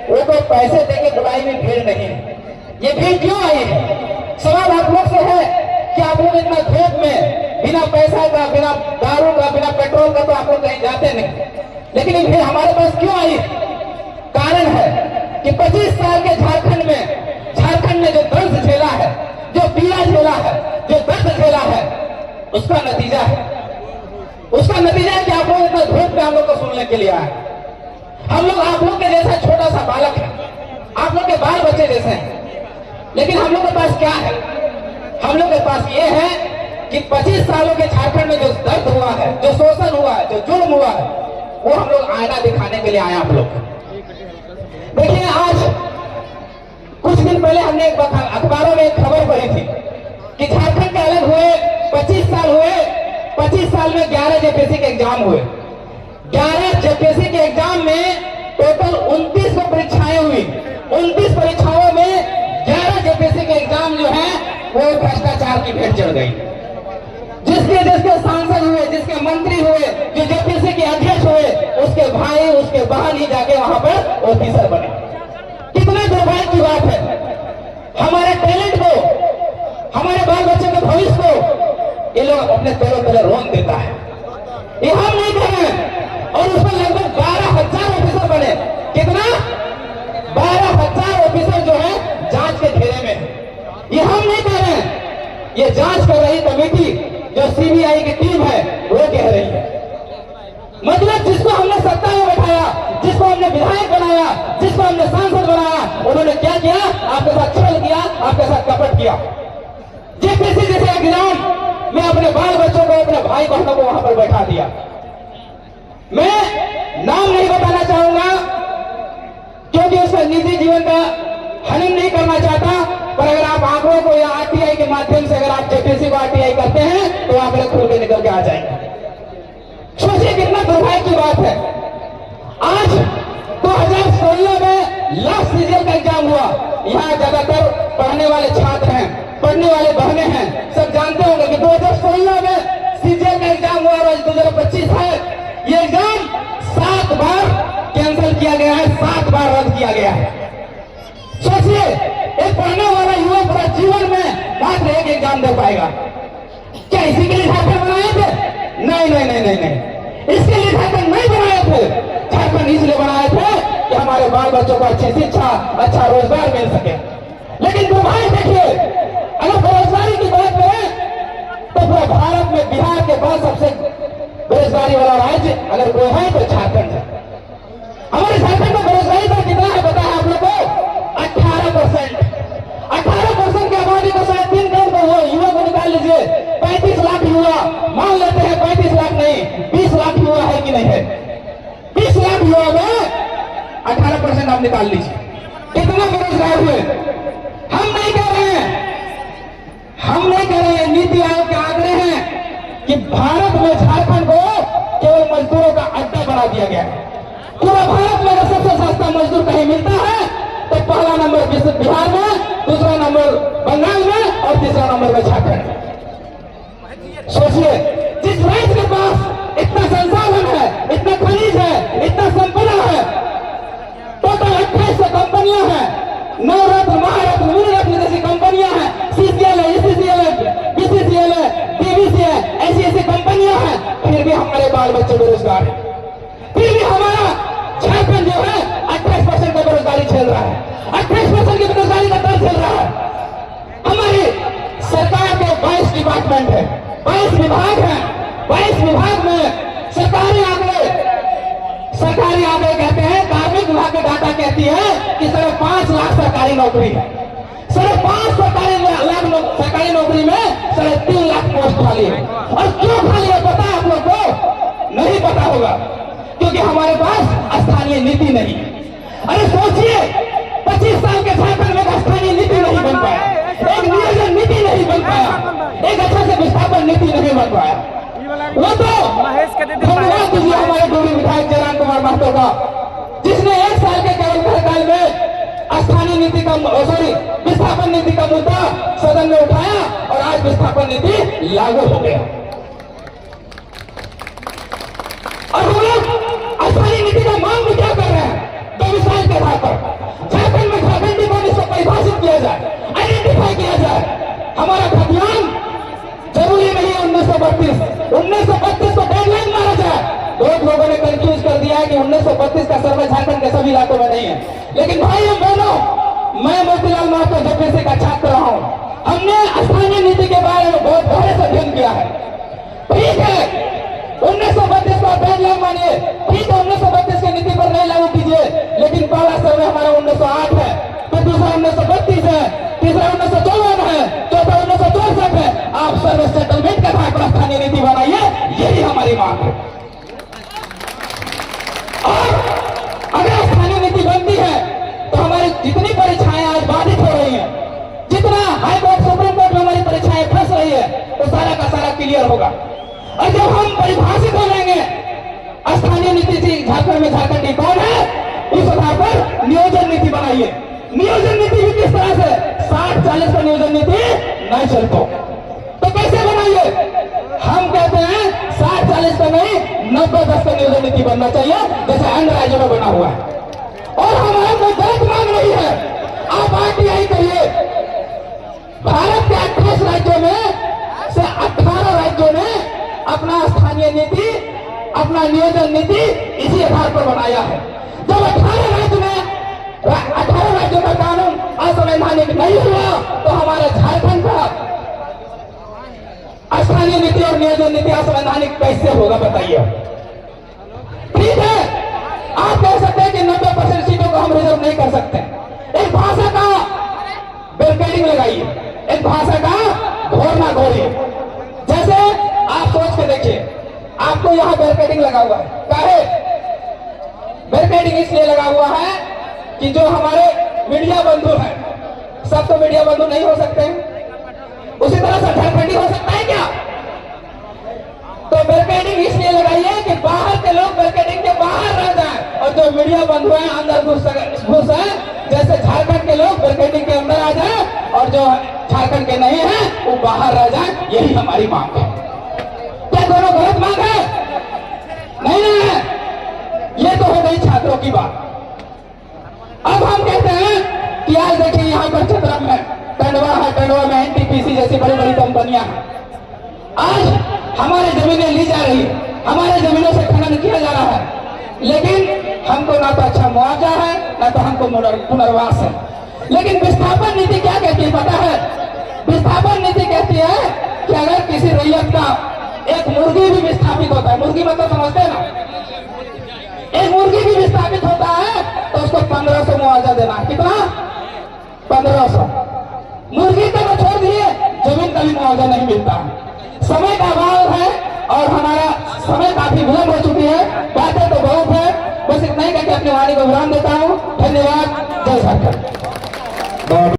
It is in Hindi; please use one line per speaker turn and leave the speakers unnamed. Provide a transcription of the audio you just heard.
वो तो पैसे देके बुलाई में भीड़ नहीं है। ये भीड़ क्यों आई है? सवाल आप लोग से है कि आप लोग इतना धूप में बिना पैसा का, बिना दारू का, बिना पेट्रोल का तो आप लोग कहीं जाते नहीं, लेकिन ये भीड़ हमारे पास क्यों आई? कारण है कि 25 साल के झारखंड में जो दर्द झेला है, जो पीड़ा झेला है, जो दर्द झेला है, उसका नतीजा है कि आप लोग इतना धूप में हम लोग को सुनने के लिए आए। हम लोग आप लोग के जैसा छोटा सा बालक है, आप लोग के बाल बच्चे जैसे हैं, लेकिन हम लोग के पास क्या है? हम लोग के पास ये है कि 25 सालों के झारखंड में जो दर्द हुआ है, जो शोषण हुआ है, जो जुल्म हुआ है, वो हम लोग आईना दिखाने के लिए आए आप लोग। देखिए, आज कुछ दिन पहले हमने एक अखबारों में एक खबर पढ़ी थी कि झारखंड के अलग हुए 25 साल हुए, 25 साल में 11 जेपीएससी के एग्जाम हुए। 11 जेपीएससी के एग्जाम में टोटल 29 परीक्षाएं हुई। 29 परीक्षाओं में 11 जेपीएससी के एग्जाम जो है वो भ्रष्टाचार की भेंट चढ़ गई। जिसके सांसद हुए, जिसके मंत्री हुए, जो जेपीएससी के अध्यक्ष हुए, उसके भाई, उसके बहन ही जाके वहां पर ऑफिसर बने। कितना दुर्भाग्य की बात है। हमारे टैलेंट को, हमारे बाल बच्चों के भविष्य को ये लोग अपने पैरों तले रोन देता है। ये हम नहीं कर रहे हैं। और उसमें लगभग 12,000 ऑफिसर बने। कितना? 12,000 ऑफिसर जो है जांच के घेरे में। ये हम नहीं कह रहे हैं, ये जांच कर रही कमेटी जो सीबीआई की टीम है वो कह रही है। मतलब जिसको हमने सत्ता में बैठाया, जिसको हमने विधायक बनाया, जिसको हमने सांसद बनाया, उन्होंने क्या किया? आपके साथ छल किया, आपके साथ कपट किया। जेपीएससी जैसे एग्जाम में अपने बाल बच्चों को, अपने भाई बहनों को वहां पर बैठा दिया। मैं नाम नहीं बताना चाहूंगा क्योंकि उसका निजी जीवन का हनन नहीं करना चाहता, पर अगर आप आंकड़ों को या आरटीआई के माध्यम से अगर आप जेपीएससी को आरटीआई करते हैं तो आंकड़े खुल के निकल के आ जाएंगे। सोचिए कितना दुर्भाग्य की बात है। आज 2016 में लास्ट सीजन का एग्जाम हुआ। यहाँ ज्यादातर पढ़ने वाले छात्र हैं, पढ़ने वाले बहने हैं, सब जानते होंगे कि 2016 में सीजन का एग्जाम हुआ और 2025 है। ये एग्जाम 7 बार कैंसिल किया गया है, 7 बार रद्द किया गया है। सोचिए, एक पढ़ने वाला युवा पूरा जीवन में मात्र एक एग्जाम दे पाएगा। क्या इसी के लिए झारखंड बनाए थे? नहीं। इसके लिए झारखंड नहीं बनाए थे। झारखंड इसलिए बनाए थे कि हमारे बाल बच्चों को अच्छी शिक्षा, अच्छा रोजगार मिल सके। लेकिन दुर्भाग्य देखिए, अगर बेरोजगारी की बात करें तो पूरे भारत में बिहार के बाद सबसे बेरोजगारी वाला राज्य अगर कोई है तो झारखंड है। हमारे झारखंड में बेरोजगारी दर कितना है पता है आप लोग को? 18%। 18% की आबादी को 3.5 करोड़ युवा को निकाल लीजिए। 35 लाख युवा, मान लेते हैं 35 लाख नहीं, 20 लाख युवा है कि नहीं है? 20 लाख युवा में 18% आप निकाल लीजिए, कितना बेरोजगार हुए? हम नहीं कह रहे हैं, नीति आयोग के आंकड़े हैं कि भारत में झारखंड को केवल मजदूरों का अड्डा बना दिया गया है। पूरा भारत में अगर सबसे सस्ता मजदूर कहीं मिलता है तो पहला नंबर बिहार में, दूसरा नंबर बंगाल में और तीसरा नंबर में झारखंड में। सोचिए, जिस राज्य के पास इतना संसाधन है, इतना खनिज है, इतना संपदा है, टोटल 2800 कंपनियां हैं, नवरत्न, महारत्न, मुनिरत्न जैसी कंपनियां हैं, सीसीएल है, ईसीसीएल है, बीसीसीएल है, डीवीसी है, ऐसी कंपनियां हैं, फिर भी हमारे बाल बच्चे बेरोजगार हैं। फिर भी हमारा झारखंड जो है 28% का बेरोजगारी झेल रहा है, 28% की बेरोजगारी का दर झेल रहा है। हमारी सरकार के 22 डिपार्टमेंट है, 22 विभाग है। 22 विभाग में सरकारी आंकड़े कहते हैं, कार्मिक विभाग की डाटा कहती है कि 5.5 लाख सरकारी नौकरी है। 5.5 सरकारी नौकरी में 3.5 लाख पोस्ट खाली है। और क्यों खाली है पता है आप लोग को? नहीं पता होगा, क्योंकि हमारे पास स्थानीय नीति नहीं है। अरे सोचिए, 25 साल के झारखंड में स्थानीय नीति नहीं बन पाया, एक नियोजन नीति नहीं बन पाया, एक अच्छा से विस्थापन नीति नहीं बन पाया। वो तो धन्यवाद दीजिए हमारे डोरी विधायक जयराम कुमार महतो का, जिसने 1 साल के केवल कार्यकाल में स्थानीय नीति का विस्थापन नीति का मुद्दा सदन में उठाया और आज विस्थापन नीति लागू हो गया। और हम लोग स्थानीय नीति का मांग भी क्या कर रहे हैं? 24 साल के आधार पर 1932 का सर्वे झारखंड के सभी इलाकों में नहीं है। लेकिन भाई बहनों, मैं मोतीलाल महतो जब का छात्र रहा हूं, हमने स्थानीय नीति के बारे में बहुत गहरे से अध्ययन किया है। ठीक है, 1932 का बैकलॉग मानिए, ठीक है, 1932 की नीति पर नहीं लागू कीजिए, लेकिन पहला सर्वे हमारा 1908 है, फिर दूसरा 1932 है, तीसरा 1954 है, चौथा 1964 है। आप सर्वे सेटलमेंट के आधार पर स्थानीय नीति बनाइए, यही हमारी मांग है। और अगर स्थानीय नीति बनती है तो हमारी जितनी परीक्षाएं आज बाधित हो रही हैं, जितना हाई कोर्ट सुप्रीम कोर्ट में हमारी परीक्षाएं फंस रही है, वो सारा का सारा क्लियर होगा। और जब हम परिभाषित हो जाएंगे स्थानीय नीति से झारखंड में झारखंडी कौन है, उस आधार पर नियोजन नीति बनाइए। नियोजन नीति भी किस तरह से 60-40 का नियोजन नीति नहीं चलता, तो कैसे बनाइए? हम कहते हैं 60-40 का नहीं, 90-10 का नियोजन नीति बनना चाहिए, जैसे अन्य राज्यों में बना हुआ है। और हमारा कोई गलत मांग नहीं है, आप आरटीआई करिए। भारत के 28 राज्यों में से 18 राज्यों ने अपना स्थानीय नीति, अपना नियोजन नीति इसी आधार पर बनाया है। जब 18 राज्यों का कानून असंवैधानिक नहीं हुआ, तो हमारे झारखंड का स्थानीय नीति और नियोजन नीति असंवैधानिक कैसे होगा बताइए? ठीक है, आप कह सकते हैं कि 90% सीटों को हम रिजर्व नहीं कर सकते। एक भाषा का बैरिकेडिंग लगाइए, एक भाषा का घोरना घोरिए। जैसे आप सोच के देखिए, आपको यहाँ बैरिकेडिंग लगा हुआ है, काहे बैरिकेडिंग इसलिए लगा हुआ है कि जो हमारे मीडिया बंधु हैं, सब तो मीडिया बंधु नहीं हो सकते, उसी तरह से झारखंडी हो सकता है क्या? तो बैरिकेडिंग इसलिए लगाइए कि बाहर के लोग बैरिकेडिंग के बाहर रह जाएं, और जो मीडिया बंधु हैं अंदर घुस है, जैसे झारखंड के लोग बैरिकेडिंग के अंदर आ जाए और जो झारखंड के नहीं है वो बाहर रह जाए, यही हमारी मांग है। क्या दोनों गलत मांग है? नहीं है, ये तो हो गई छात्रों की बात। अब हम कहते हैं कि आज देखिए यहाँ पर चतरम में टंडवा है, टंडवा में एनटीपीसी जैसी बड़ी बड़ी कंपनियां हैं। आज हमारे जमीनें ली जा रही है, हमारे जमीनों से खनन किया जा रहा है, लेकिन हमको ना तो अच्छा मुआवजा है, ना तो हमको पुनर्वास है। लेकिन विस्थापन नीति क्या कहती है पता है? विस्थापन नीति कहती है कि अगर किसी रैयत का एक मुर्गी भी विस्थापित होता है, मुर्गी मतलब समझते हैं ना, एक मुर्गी भी विस्थापित होता है तो उसको 1500 मुआवजा देना। कितना? 1500। मुर्गी को तो छोड़ दिए, जमीन का भी मुआवजा नहीं मिलता। समय का अभाव है और हमारा समय काफी विलंब हो चुकी है, बातें तो बहुत है, बस इतना ही करके अपनी वाणी को विराम देता हूँ। धन्यवाद। जय झारखंड।